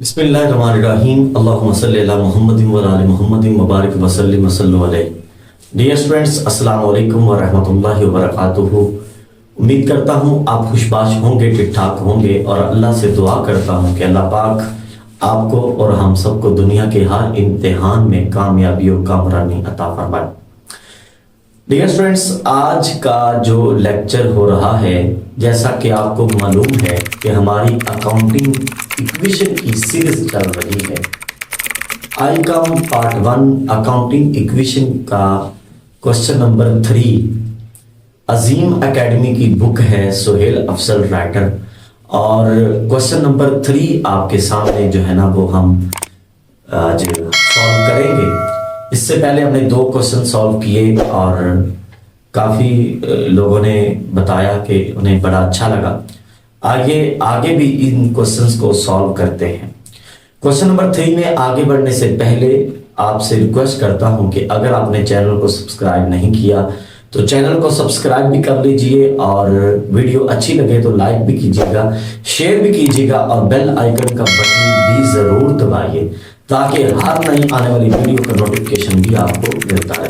बिस्मिल्लाहिर्रहमानिर्रहीम अल्लाहुम्मा सल्ली अला मुहम्मदिन व आलि मुहम्मदिन मुबारक वसल्लिम वसल्लु अलैहि। डियर स्टूडेंट्स, अस्सलाम वालेकुम व रहमतुल्लाहि व बरकातुहू। उम्मीद करता हूँ आप खुशबाश होंगे, ठीक ठाक होंगे और अल्लाह से दुआ करता हूँ कि अल्लाह पाक आपको और हम सबको दुनिया के हर इम्तिहान में कामयाबी और कामरानी अता फरमाए। डियर स्टूडेंट्स, आज का जो लेक्चर हो रहा है, जैसा कि आपको मालूम है कि हमारी अकाउंटिंग इक्वेशन की सीरीज चल रही है। आईकॉम पार्ट 1 अकाउंटिंग इक्वेशन का क्वेश्चन नंबर 3 अजीम एकेडमी की बुक है, सोहेल अफजल राइटर। और क्वेश्चन नंबर 3 आपके सामने जो है ना वो हम आज सॉल्व करेंगे। इससे पहले हमने 2 क्वेश्चन सॉल्व किए और काफ़ी लोगों ने बताया कि उन्हें बड़ा अच्छा लगा। आगे भी इन क्वेश्चंस को सॉल्व करते हैं। क्वेश्चन नंबर 3 में आगे बढ़ने से पहले आपसे रिक्वेस्ट करता हूं कि अगर आपने चैनल को सब्सक्राइब नहीं किया तो चैनल को सब्सक्राइब भी कर लीजिए और वीडियो अच्छी लगे तो लाइक भी कीजिएगा, शेयर भी कीजिएगा और बेल आइकन का बटन भी जरूर दबाइए ताकि हर नई आने वाली वीडियो का नोटिफिकेशन भी आपको मिलता रहे।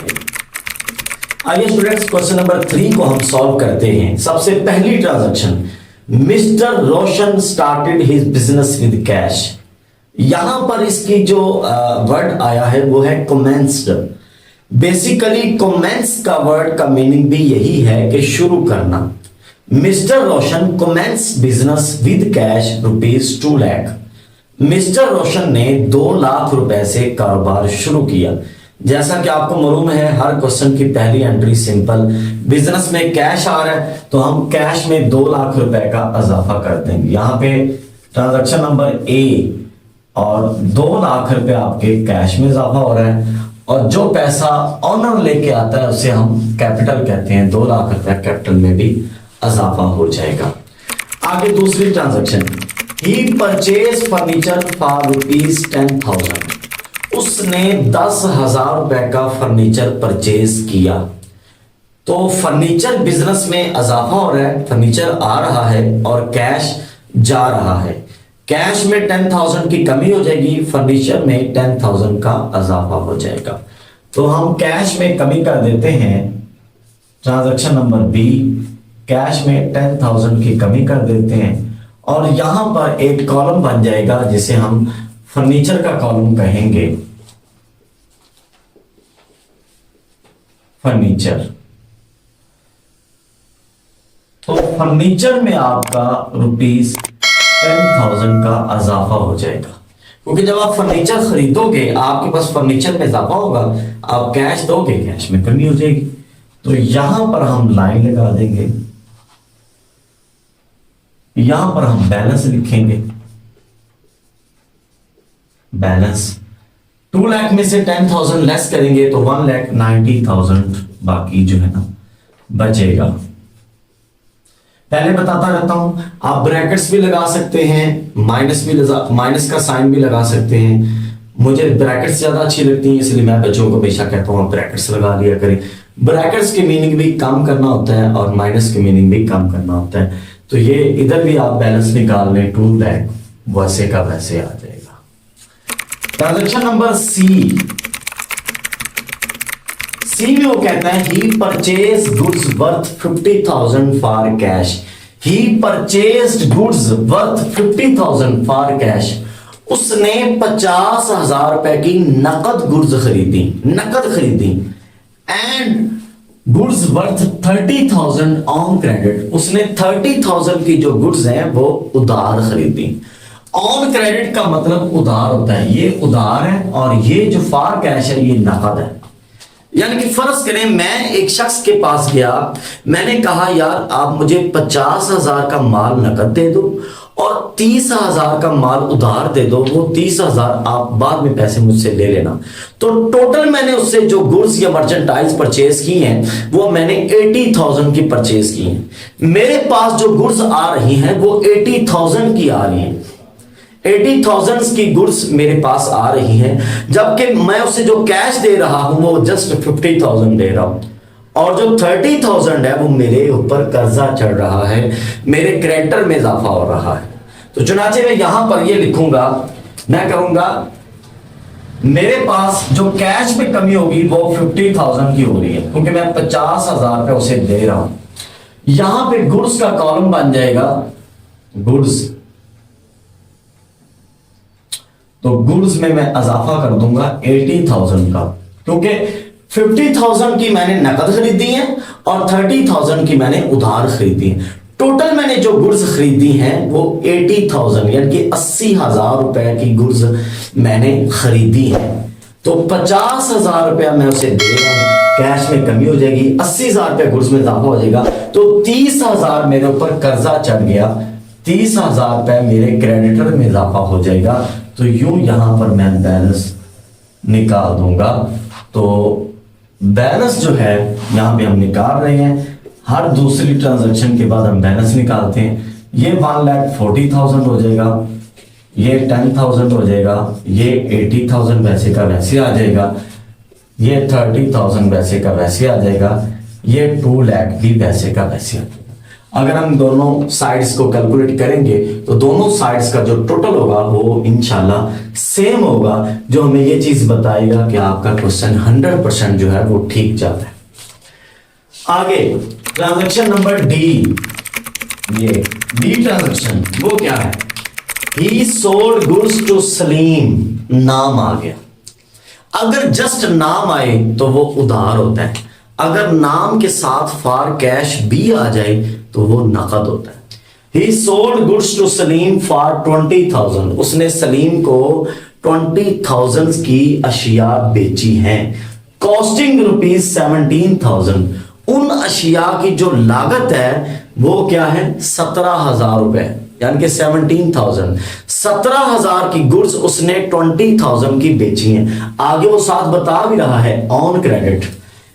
आइए स्टूडेंट्स, क्वेश्चन नंबर 3 को हम सॉल्व करते हैं। सबसे पहली transaction, Mister Roshan started his business with cash. यहां पर इसकी जो वर्ड आया है वो है कमेंस्ड। बेसिकली कमेंस का वर्ड का मीनिंग भी यही है कि शुरू करना। Mister Roshan commence business with cash ₹2 lakh. Mister Roshan ने 2 लाख रुपए से कारोबार शुरू किया। जैसा कि आपको मालूम है, हर क्वेश्चन की पहली एंट्री सिंपल, बिजनेस में कैश आ रहा है तो हम कैश में 2 लाख रुपए का इजाफा कर देंगे। यहां पे ट्रांजैक्शन नंबर ए और 2 लाख रुपए आपके कैश में इजाफा हो रहा है और जो पैसा ऑनर लेके आता है उसे हम कैपिटल कहते हैं। 2 लाख रुपए कैपिटल में भी इजाफा हो जाएगा। आगे दूसरी transaction, he purchase furniture for ₹10,000। उसने 10,000 रुपए का फर्नीचर परचेज किया। तो फर्नीचर बिजनेस में इजाफा हो रहा है, फर्नीचर आ रहा है और कैश जा रहा है। कैश में 10,000 की कमी हो जाएगी, फर्नीचर में 10,000 का इजाफा हो जाएगा। तो हम कैश में कमी कर देते हैं। ट्रांजैक्शन नंबर बी, कैश में 10,000 की कमी कर देते हैं और यहां पर एक कॉलम बन जाएगा जिसे हम फर्नीचर का कॉलम कहेंगे। फर्नीचर, तो फर्नीचर में आपका ₹10,000 का इजाफा हो जाएगा, क्योंकि जब आप फर्नीचर खरीदोगे आपके पास फर्नीचर में इजाफा होगा, आप कैश दोगे, कैश में कमी हो जाएगी। तो यहां पर हम लाइन लगा देंगे, यहां पर हम बैलेंस लिखेंगे। बैलेंस 2 लाख में से 10,000 लेस करेंगे तो 1,90,000 बाकी जो है ना बचेगा। पहले बताता रहता हूं, आप ब्रैकेट्स भी लगा सकते हैं, माइनस का साइन भी लगा सकते हैं। मुझे ब्रैकेट्स ज्यादा अच्छी लगती हैं इसलिए मैं बच्चों को हमेशा कहता हूं ब्रैकेट्स लगा लिया करें। ब्रैकेट्स की मीनिंग भी कम करना होता है और माइनस की मीनिंग भी कम करना होता है। तो ये इधर भी आप बैलेंस निकाल लें, 2 लाख वैसे का वैसे आ जाएगा। ट्रांजैक्शन नंबर सी में वो कहता है he purchase goods worth 50,000 for cash. He purchased goods worth 50,000 for cash. उसने 50,000 रुपए की नकद गुड्स खरीदी and goods worth 30,000 on credit. उसने 30,000 की जो गुड्स हैं वो उधार खरीदी। ऑन क्रेडिट का मतलब उधार होता है, ये उधार है और ये जो फॉर कैश है ये नकद है। यानी कि फर्ज करें मैं एक शख्स के पास गया, मैंने कहा यार आप मुझे 50,000 का माल नकद दे दो और 30,000 का माल उधार दे दो, वो 30,000 आप बाद में पैसे मुझसे ले लेना। तो टोटल मैंने उससे जो गुड्स या मर्चेंटाइज परचेज की हैं वो मैंने 80,000 की परचेज की हैं। मेरे पास जो गुड्स आ रही हैं वो 80,000 की आ रही हैं। 80,000 की गुड्स मेरे पास आ रही हैं, जबकि मैं उसे जो कैश दे रहा हूं वो जस्ट 50,000 दे रहा हूं और जो 30,000 है वो मेरे ऊपर कर्जा चढ़ रहा है, मेरे क्रेडिटर में इजाफा हो रहा है। तो चुनाचे मैं यहां पर ये लिखूंगा मैं कहूंगा मेरे पास जो कैश में कमी होगी वो 50,000 की हो रही है, क्योंकि मैं 50,000 रुपये उसे दे रहा हूं। यहां पे गुड्स का कॉलम बन जाएगा गुड्स, तो गुड्स में मैं इजाफा कर दूंगा 80,000 का, क्योंकि 50,000 की मैंने नकद खरीदी है और 30,000 की मैंने उधार खरीदी है। टोटल मैंने जो गुड्स खरीदी हैं वो 80,000 यानी कि 80,000 रुपए की गुड्स मैंने खरीदी है। तो 50,000 रुपया मैं उसे दे रहा हूं, कैश में कमी हो जाएगी, 80,000 रुपया गुड्स में इजाफा हो जाएगा, तो 30,000 मेरे ऊपर कर्जा चढ़ गया, 30,000 रुपए मेरे क्रेडिटर में इजाफा हो जाएगा। तो यूं यहां पर मैं बैलेंस निकाल दूंगा। तो बैलेंस जो है यहां पे हम निकाल रहे हैं, हर दूसरी ट्रांजैक्शन के बाद हम बैलेंस निकालते हैं। ये 1,40,000 हो जाएगा, ये 10,000 हो जाएगा, ये 80,000 वैसे का वैसे आ जाएगा, ये 30,000 वैसे का वैसे आ जाएगा, ये 2 लाख भी वैसे का वैसे आ जाएगा। अगर हम दोनों साइड्स को कैलकुलेट करेंगे तो दोनों साइड्स का जो टोटल होगा वो इंशाल्लाह सेम होगा, जो हमें ये चीज बताएगा कि आपका क्वेश्चन 100% जो है वो ठीक जाता है। आगे ट्रांजैक्शन नंबर डी, ये डी ट्रांजैक्शन वो क्या है? He sold goods to Salim, नाम आ गया। अगर जस्ट नाम आए तो वो उधार होता है, अगर नाम के साथ फॉर कैश भी आ जाए तो वो नकद होता है। He sold goods to Salim for 20,000, उसने सलीम को 20,000 की अशिया बेची हैं, कॉस्टिंग ₹17,000। उन अशिया की जो लागत है वो क्या है? 17,000 रुपए, यानी कि 17,000। 17,000 की गुड्स उसने 20,000 की बेची हैं। आगे वो साथ बता भी रहा है ऑन क्रेडिट।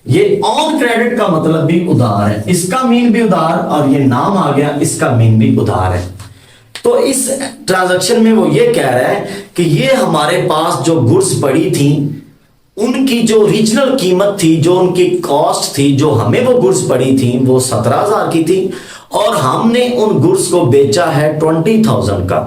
ये ऑन क्रेडिट का मतलब भी उधार है, इसका मीन भी उधार, और ये नाम आ गया इसका मीन भी उधार है। तो इस ट्रांजैक्शन में वो ये कह रहा है कि ये हमारे पास जो गुड्स पड़ी थी उनकी जो ओरिजिनल कीमत थी, जो उनकी कॉस्ट थी, जो हमें वो गुड्स पड़ी थी वो 17,000 की थी, और हमने उन गुड्स को बेचा है 20,000 का,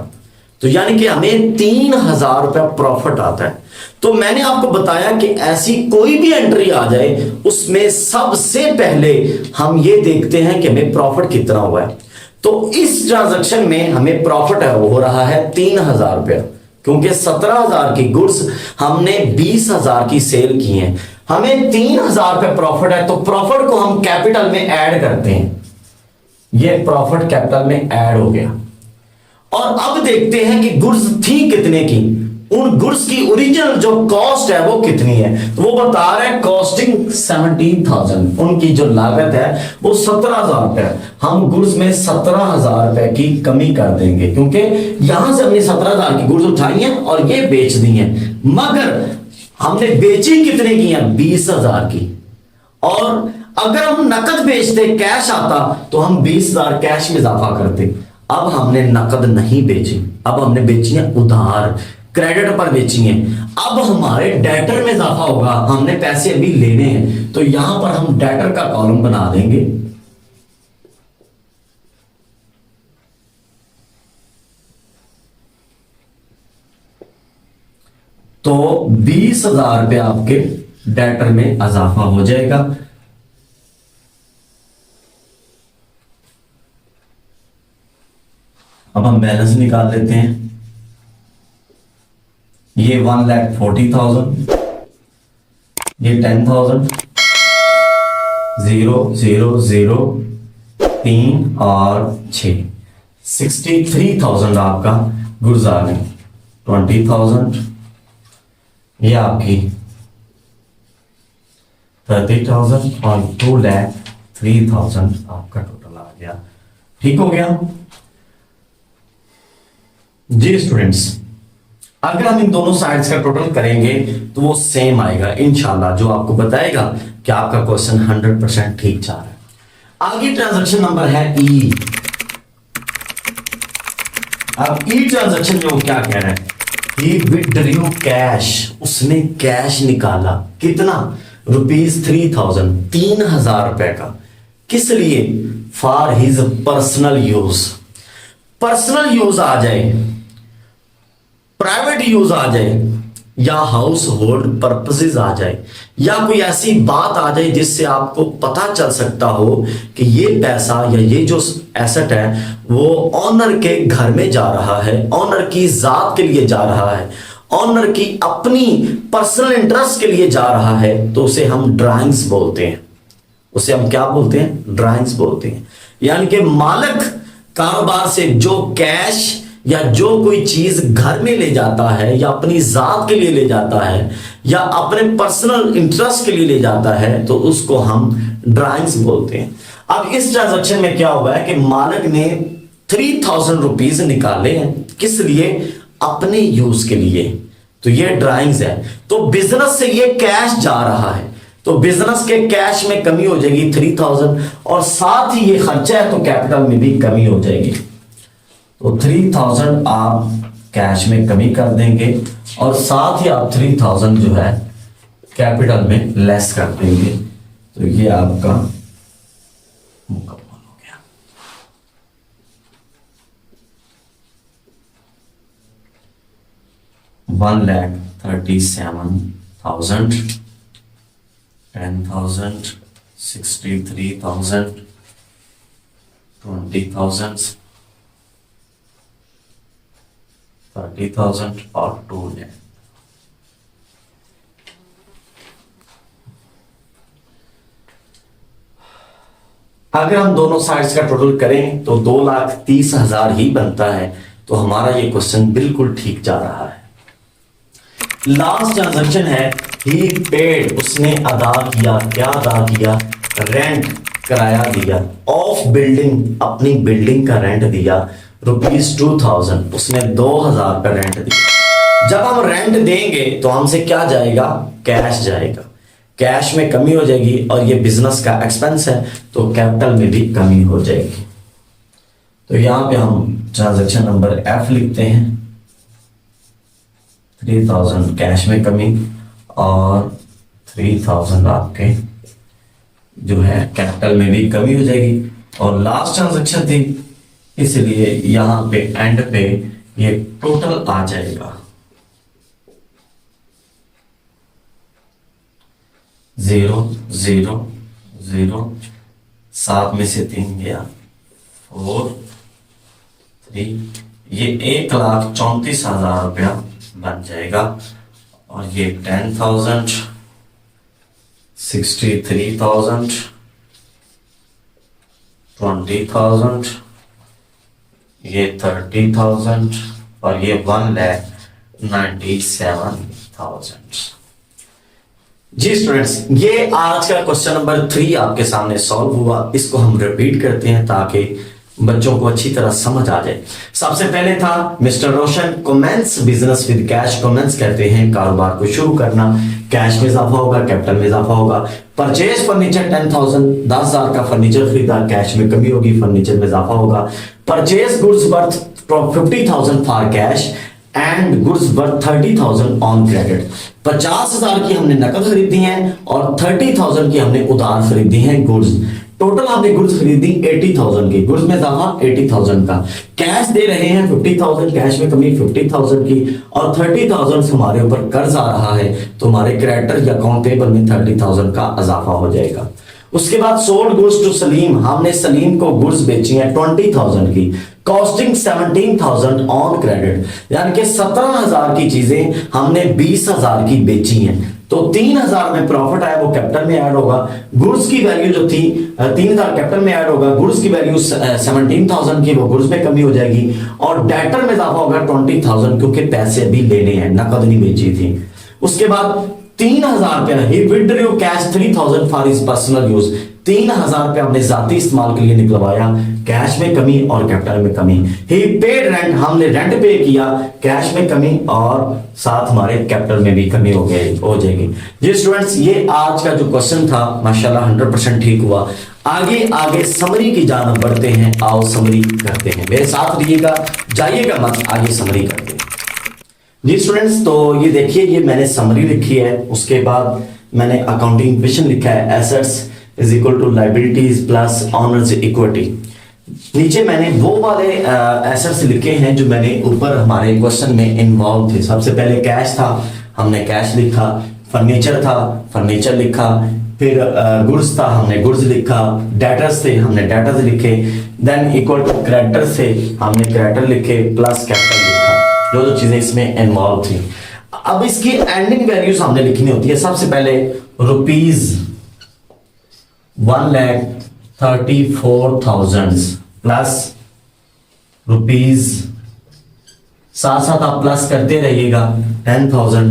तो यानी कि हमें 3,000 रुपया प्रॉफिट आता है। तो मैंने आपको बताया कि ऐसी कोई भी एंट्री आ जाए उसमें सबसे पहले हम ये देखते हैं कि हमें प्रॉफिट कितना हुआ है। तो इस ट्रांजैक्शन में हमें प्रॉफिट है वो हो रहा है 3,000 रुपया, क्योंकि 17,000 की गुड्स हमने 20,000 की सेल की हैं, हमें 3,000 रुपये प्रॉफिट है। तो प्रॉफिट को हम कैपिटल में ऐड करते हैं, ये प्रॉफिट कैपिटल में ऐड हो गया। और अब देखते हैं कि गुड्स थी कितने की, उन गुड्स की ओरिजिनल जो कॉस्ट है वो कितनी है। तो वो बता रहे हैं कॉस्टिंग 17,000, उनकी जो लागत है वो 17,000 रुपए। हम गुड्स में 17,000 रुपए की कमी कर देंगे, क्योंकि यहां से हमने 17,000 की गुड्स उठाई हैं और ये बेच दी हैं, मगर हमने बेची कितने की हैं? 20,000 की। और अगर हम नकद बेचते, कैश आता, तो हम 20,000 कैश में इजाफा करते। अब हमने नकद नहीं बेची, अब हमने बेची है उधार, क्रेडिट पर बेची है। अब हमारे डेटर में इजाफा होगा, हमने पैसे अभी लेने हैं, तो यहां पर हम डेटर का कॉलम बना देंगे। तो 20,000 रुपये आपके डेटर में इजाफा हो जाएगा। अब हम बैलेंस निकाल लेते हैं। ये 1,40,000, ये 10,000, 0 0 0 3 और 6, 63,000 आपका गुड्स आ गए। 20,000, ये आपकी 30,000 और 2,03,000 आपका टोटल आ गया। ठीक हो गया जी स्टूडेंट्स। अगर हम इन दोनों साइड्स का टोटल करेंगे तो वो सेम आएगा इंशाल्लाह, जो आपको बताएगा कि आपका क्वेश्चन 100% ठीक जा रहा है। आगे ट्रांजैक्शन नंबर है ई। अब ई ट्रांजैक्शन में वो क्या कह रहा है? ही विथड्रू कैश, उसने कैश निकाला, कितना? ₹3,000, 3,000 रुपए का। किस लिए? For his personal use. Personal use आ जाए प्राइवेट यूज आ जाए या हाउस होल्ड पर्पसेस आ जाए या कोई ऐसी बात आ जाए जिससे आपको पता चल सकता हो कि ये पैसा या ये जो एसेट है वो ऑनर के घर में जा रहा है, ऑनर की जात के लिए जा रहा है, ऑनर की अपनी पर्सनल इंटरेस्ट के लिए जा रहा है, तो उसे हम ड्राइंग्स बोलते हैं। उसे हम क्या बोलते हैं? ड्राइंग्स बोलते हैं। यानी कि मालिक कारोबार से जो कैश या जो कोई चीज घर में ले जाता है या अपनी जात के लिए ले जाता है या अपने पर्सनल इंटरेस्ट के लिए ले जाता है, तो उसको हम ड्राइंग्स बोलते हैं। अब इस ट्रांजैक्शन में क्या हुआ है कि मालिक ने 3000 रुपीज निकाले हैं, किस लिए? अपने यूज के लिए। तो ये ड्राइंग्स है। तो बिजनेस से ये कैश जा रहा है, तो बिजनेस के कैश में कमी हो जाएगी 3000, और साथ ही ये खर्चा है तो कैपिटल में भी कमी हो जाएगी। तो 3000 आप कैश में कमी कर देंगे और साथ ही आप 3000 जो है कैपिटल में लेस कर देंगे। तो ये आपका मुकम्मल हो गया। 1,37,000, 10,000, 63,000, 20,000, 30,000 और 2 lakh। अगर हम दोनों साइड्स का टोटल करें तो 2,30,000 ही बनता है। तो हमारा ये क्वेश्चन बिल्कुल ठीक जा रहा है। लास्ट ट्रांजैक्शन है ही पेड, उसने अदा किया। क्या अदा किया? रेंट, किराया दिया। ऑफ बिल्डिंग, अपनी बिल्डिंग का रेंट दिया ₹2000, उसने 2000 का रेंट दिया। जब हम रेंट देंगे तो हमसे क्या जाएगा? कैश जाएगा। कैश में कमी हो जाएगी और ये बिजनेस का एक्सपेंस है तो कैपिटल में भी कमी हो जाएगी। तो यहां पे हम ट्रांजैक्शन नंबर F लिखते हैं। 3000 कैश में कमी और 3000 आपके जो है कैपिटल में भी कमी हो जाएगी। और लास्ट ट्रांजैक्शन थी इसलिए यहां पे एंड पे ये टोटल आ जाएगा 0 0 0, 7 में से 3 गया 4 3, ये 1,34,000 रुपया बन जाएगा। और ये 10,000, 63,000, 20,000, ये 30,000 और ये 1,97,000। जी स्टूडेंट्स, ये आज का क्वेश्चन नंबर 3 आपके सामने सॉल्व हुआ। इसको हम रिपीट करते हैं ताकि बच्चों को अच्छी तरह समझ आ जाए। सबसे पहले था mister Roshan commence business with cash. Commences कहते हैं कारोबार को शुरू करना, कैश में इजाफा होगा, कैपिटल में इजाफा होगा। परचेज फर्नीचर 10,000, 10,000 का फर्नीचर खरीदा, कैश में कमी होगी, फर्नीचर में इजाफा होगा। Purchase goods worth 50,000 for cash and goods worth 30,000 on credit. 50,000 की हमने नकद खरीदी है और 30,000 की हमने उधार खरीदी है गुड्स। टोटल आपने गुड्स खरीदी 80,000 की, गुड्स में इजाफा 80,000 का। कैश दे रहे हैं 50,000, कैश में कमी 50,000 की और 30,000 हमारे ऊपर कर्ज आ रहा है तो हमारे क्रेडिटर या अकाउंट पेबल में 30,000 का इजाफा हो जाएगा। उसके बाद सोल्ड गुड्स टू सलीम, हमने सलीम को गुड्स बेची हैं 20,000 की, कॉस्टिंग 17,000 ऑन क्रेडिट, यानी कि 17,000 की चीजें हमने 20,000 की बेची हैं। तो 3,000 में प्रॉफिट आया वो कैपिटल में ऐड होगा। गुड्स की वैल्यू जो थी 3,000 कैपिटल में ऐड होगा, गुड्स की वैल्यू 17,000 की, वो गुड्स में कमी हो जाएगी और डेटर में इजाफा होगा 20,000 क्योंकि पैसे भी लेने हैं, नकद नहीं बेची थी। उसके बाद 3,000 रुपया he withdraw cash 3,000 for his personal use, 3,000 रुपया हमने जाती इस्तेमाल के लिए निकलवाया, कैश में कमी और कैपिटल में कमी। ही पेड रेंट, हमने रेंट पे किया, कैश में कमी और साथ हमारे कैपिटल में भी कमी हो जाएगी। जी स्टूडेंट्स, ये आज का जो क्वेश्चन था माशाल्लाह 100% ठीक हुआ। आगे समरी की जानब बढ़ते हैं, आओ समरी करते हैं, मेरे साथ रहिएगा, जाइएगा मत, आगे समरी करते हैं। जी स्टूडेंट्स, तो ये देखिए, ये मैंने समरी लिखी है, उसके बाद मैंने अकाउंटिंग इक्वेशन लिखा है, assets is equal to liabilities plus owner's equity. नीचे मैंने वो वाले एसेट्स लिखे हैं जो मैंने ऊपर हमारे क्वेश्चन में इन्वॉल्व थे। सबसे पहले कैश था, हमने कैश लिखा। फर्नीचर था, फर्नीचर लिखा। फिर गुड्स था, हमने गुड्स लिखा। डेटर्स थे, हमने डेटर्स लिखे। देन इक्वल टू क्रेडिटर्स थे, हमने क्रेडिटर लिखे प्लस कैपिटल लिखा। जो चीजें इसमें इन्वॉल्व थी। अब इसकी एंडिंग वैल्यूज हमने लिखनी होती है। सबसे पहले ₹1,34,000 प्लस रुपीज, साथ साथ आप प्लस करते रहिएगा, 10,000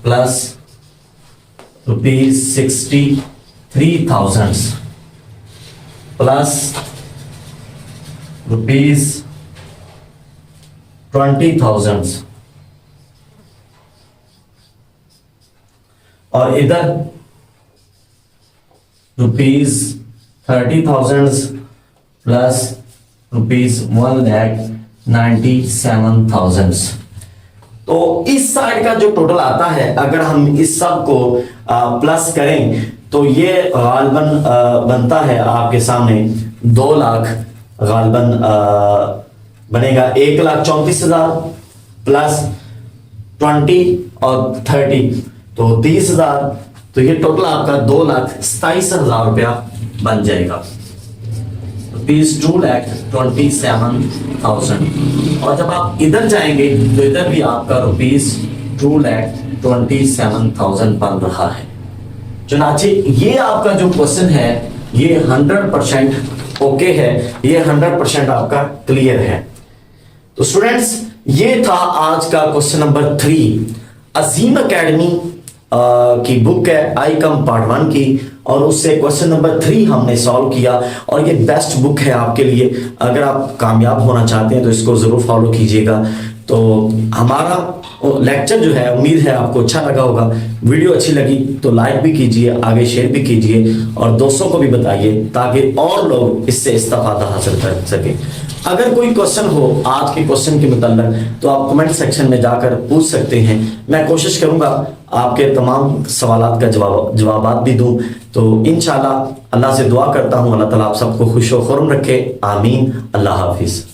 प्लस ₹63,000 प्लस ₹20,000 और इधर ₹30,000 प्लस ₹1,97,000। तो इस साइड का जो टोटल आता है, अगर हम इस सब को प्लस करें तो ये गालबन बनता है आपके सामने 2 लाख गालबन बनेगा। 1,34,000 प्लस 20 और 30 तो 30,000। तो ये टोटल आपका 2,27,000 रुपया बन जाएगा। ₹2,27,000। और जब आप इधर जाएंगे तो इधर भी आपका ₹2,27,000 बन रहा है। चुनाचे ये आपका जो क्वेश्चन है ये 100% ओके है, ये 100% आपका क्लियर है। तो स्टूडेंट्स ये था आज का क्वेश्चन नंबर 3। अजीम एकेडमी की बुक है आई कम पार्ट 1 की, और उससे क्वेश्चन नंबर 3 हमने सॉल्व किया। और ये बेस्ट बुक है आपके लिए। अगर आप कामयाब होना चाहते हैं तो इसको जरूर फॉलो कीजिएगा। तो हमारा लेक्चर जो है, उम्मीद है आपको अच्छा लगा होगा। वीडियो अच्छी लगी तो लाइक भी कीजिए, आगे शेयर भी कीजिए और दोस्तों को भी बताइए ताकि और लोग इससे इस्तेफादा हासिल कर सकें। अगर कोई क्वेश्चन हो आज के क्वेश्चन के मुताल्लिक तो आप कमेंट सेक्शन में जाकर पूछ सकते हैं। मैं कोशिश करूंगा आपके तमाम सवालात का जवाबात भी दूं। तो इंशाल्लाह अल्लाह से दुआ करता हूं, अल्लाह ताला आप सबको खुश व खुर्म रखे। आमीन। अल्लाह हाफिज।